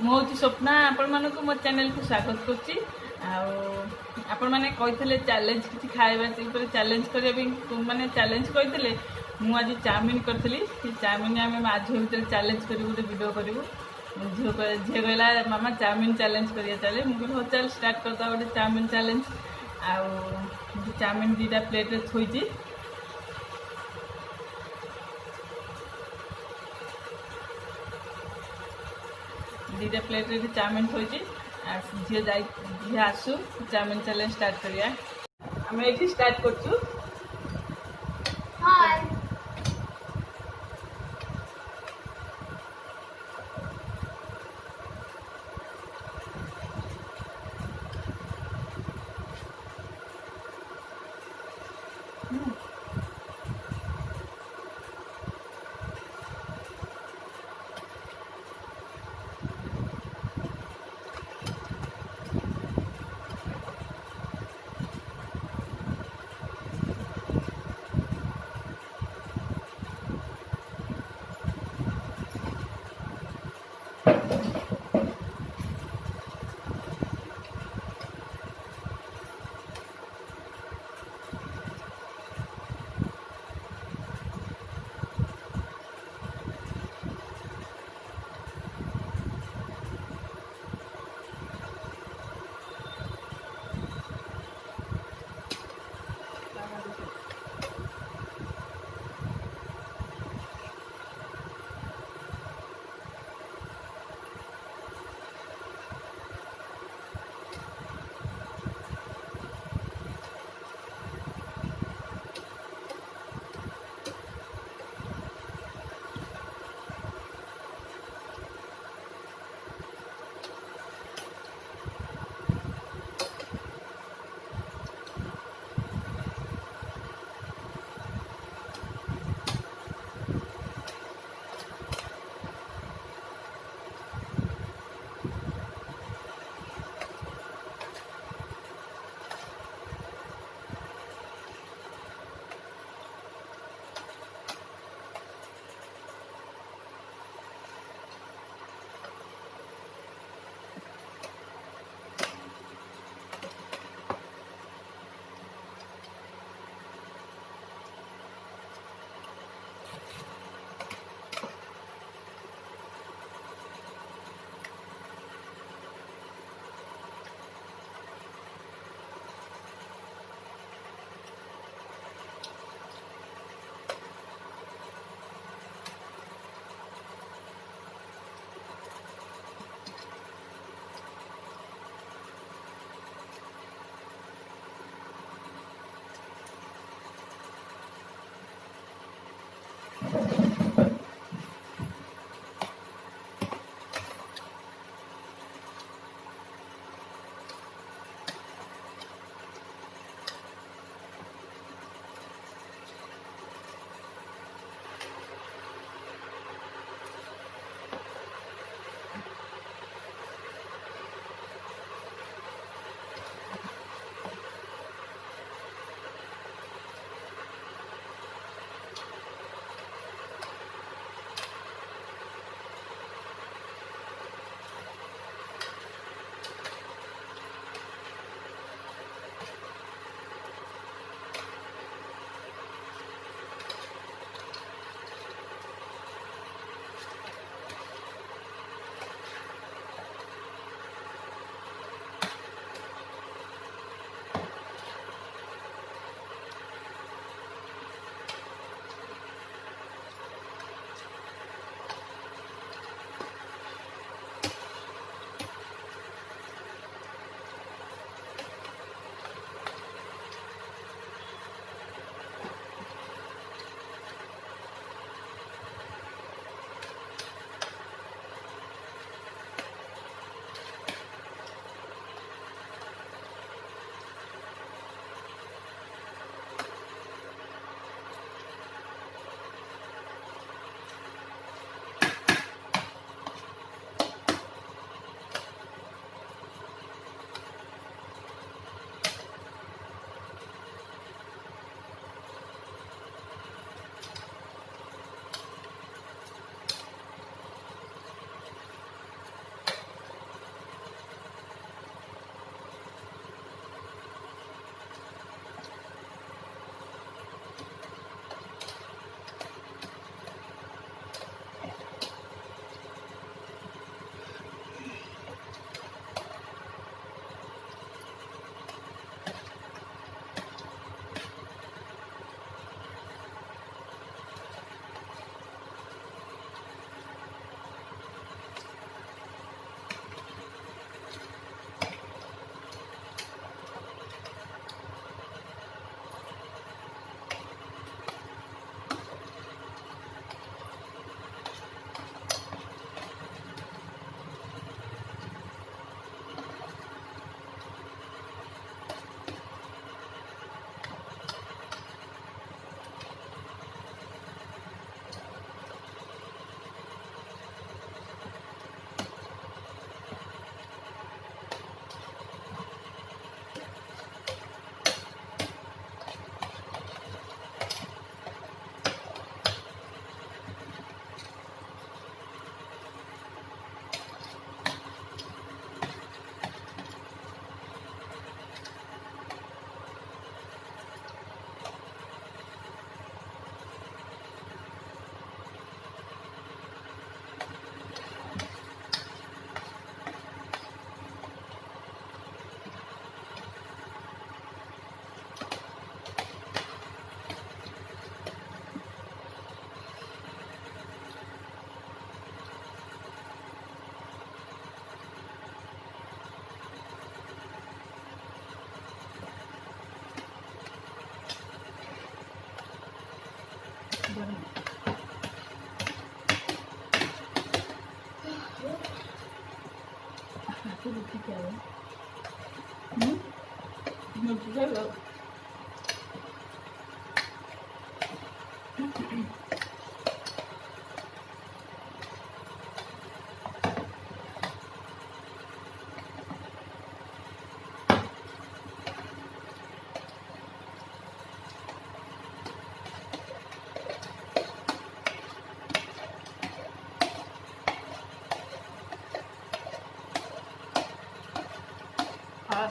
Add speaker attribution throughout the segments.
Speaker 1: ମୁଁ ହେଉଛି ସ୍ୱପ୍ନା, ଆପଣମାନଙ୍କୁ ମୋ ଚ୍ୟାନେଲକୁ ସ୍ୱାଗତ କରୁଛି। ଆଉ ଆପଣମାନେ କହିଥିଲେ ଚ୍ୟାଲେଞ୍ଜ କିଛି ଖାଇବା ଉପରେ ଚ୍ୟାଲେଞ୍ଜ କରିବା ପାଇଁ, ମାନେ ଚ୍ୟାଲେଞ୍ଜ କହିଥିଲେ। ମୁଁ ଆଜି ଚାଉମିନ କରିଥିଲି। ସେ ଚାଉମିନ ଆମେ ମା ଝିଅ ଭିତରେ ଚ୍ୟାଲେଞ୍ଜ କରିବୁ, ଗୋଟେ ଭିଡ଼ିଓ କରିବୁ। ଝିଅ କହିଲା ମାମା ଚାଉମିନ ଚ୍ୟାଲେଞ୍ଜ କରିବା ଚାଲେ। ମୁଁ କହିଲି ହଉ ଚାଲ ଷ୍ଟାର୍ଟ କରିଦେବା ଗୋଟେ ଚାଉମିନ ଚ୍ୟାଲେଞ୍ଜ। ଆଉ ଚାଉମିନ 2ଟା ପ୍ଲେଟ୍ରେ ଥୋଇଛି। ଦୁଇଟା ପ୍ଲେଟ୍ରେ ଏଠି ଚାଉମିନ ଥୋଇଛି। ଝିଅ ଆସୁ ଚାଉମିନ ଚ୍ୟାଲେଞ୍ଜ ଷ୍ଟାର୍ଟ କରିବା। ଆମେ ଏଠି ଷ୍ଟାର୍ଟ କରୁଛୁ। रुचि क्या है रुचि क्या है हाँ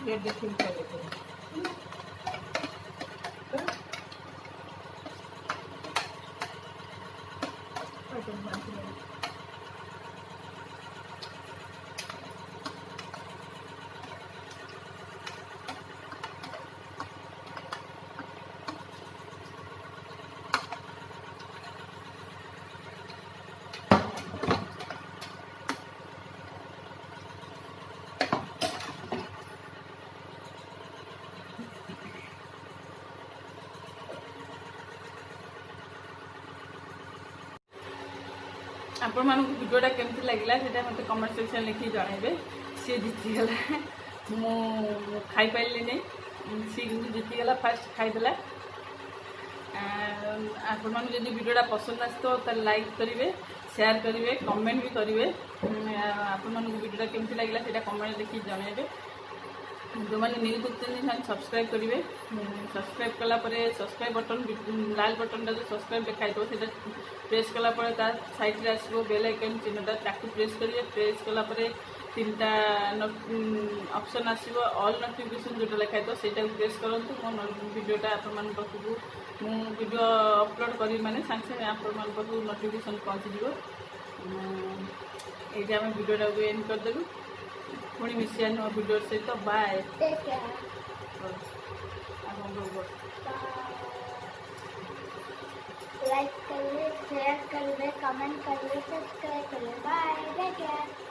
Speaker 1: ये देखिए क्या लेते हैं आपण मानक वीडियोटा केमती लगला सेटा मते कमेंट सेक्शन लिखि जणाइबे सी जीती गला मु खाई पाइली नहीं सी जीती गला फास्ट खाई देला आपण मानक जदि वीडियोटा पसंद आसतो त लाइक करिवे शेयर करिवे कमेंट भी करिवे आपण मानक वीडियोटा केमती लगला सेटा कमेंट लिखि जणाइबे जो मैंने न्यू देखते सब्सक्राइब करेंगे सब्सक्राइब कलापर सब्सक्राइब बटन लाल बटन जो सब्सक्राइब देखाई से प्रेस कलापर साइड में आसो बेल आइकन चिन्हटा ताकू प्रेस करेंगे प्रेस कलापर तीन टा ऑप्शन आसो ऑल नोटिफिकेशन जोटा लिखाई तो सहीटा प्रेस करूँ मो वीडियोटा आपण पाखक मु वीडियो अपलोड करी माने सांगे सांगे आपण पाखक नोटिफिकेशन पहुँची ये आम वीडियोटा को एंड करदेलु पुणी मिसिया नुआ वीडियो सहित बाय
Speaker 2: लाइक करिए शेयर करिए कमेंट करिए सब्सक्राइब करिए बाय टेक केयर।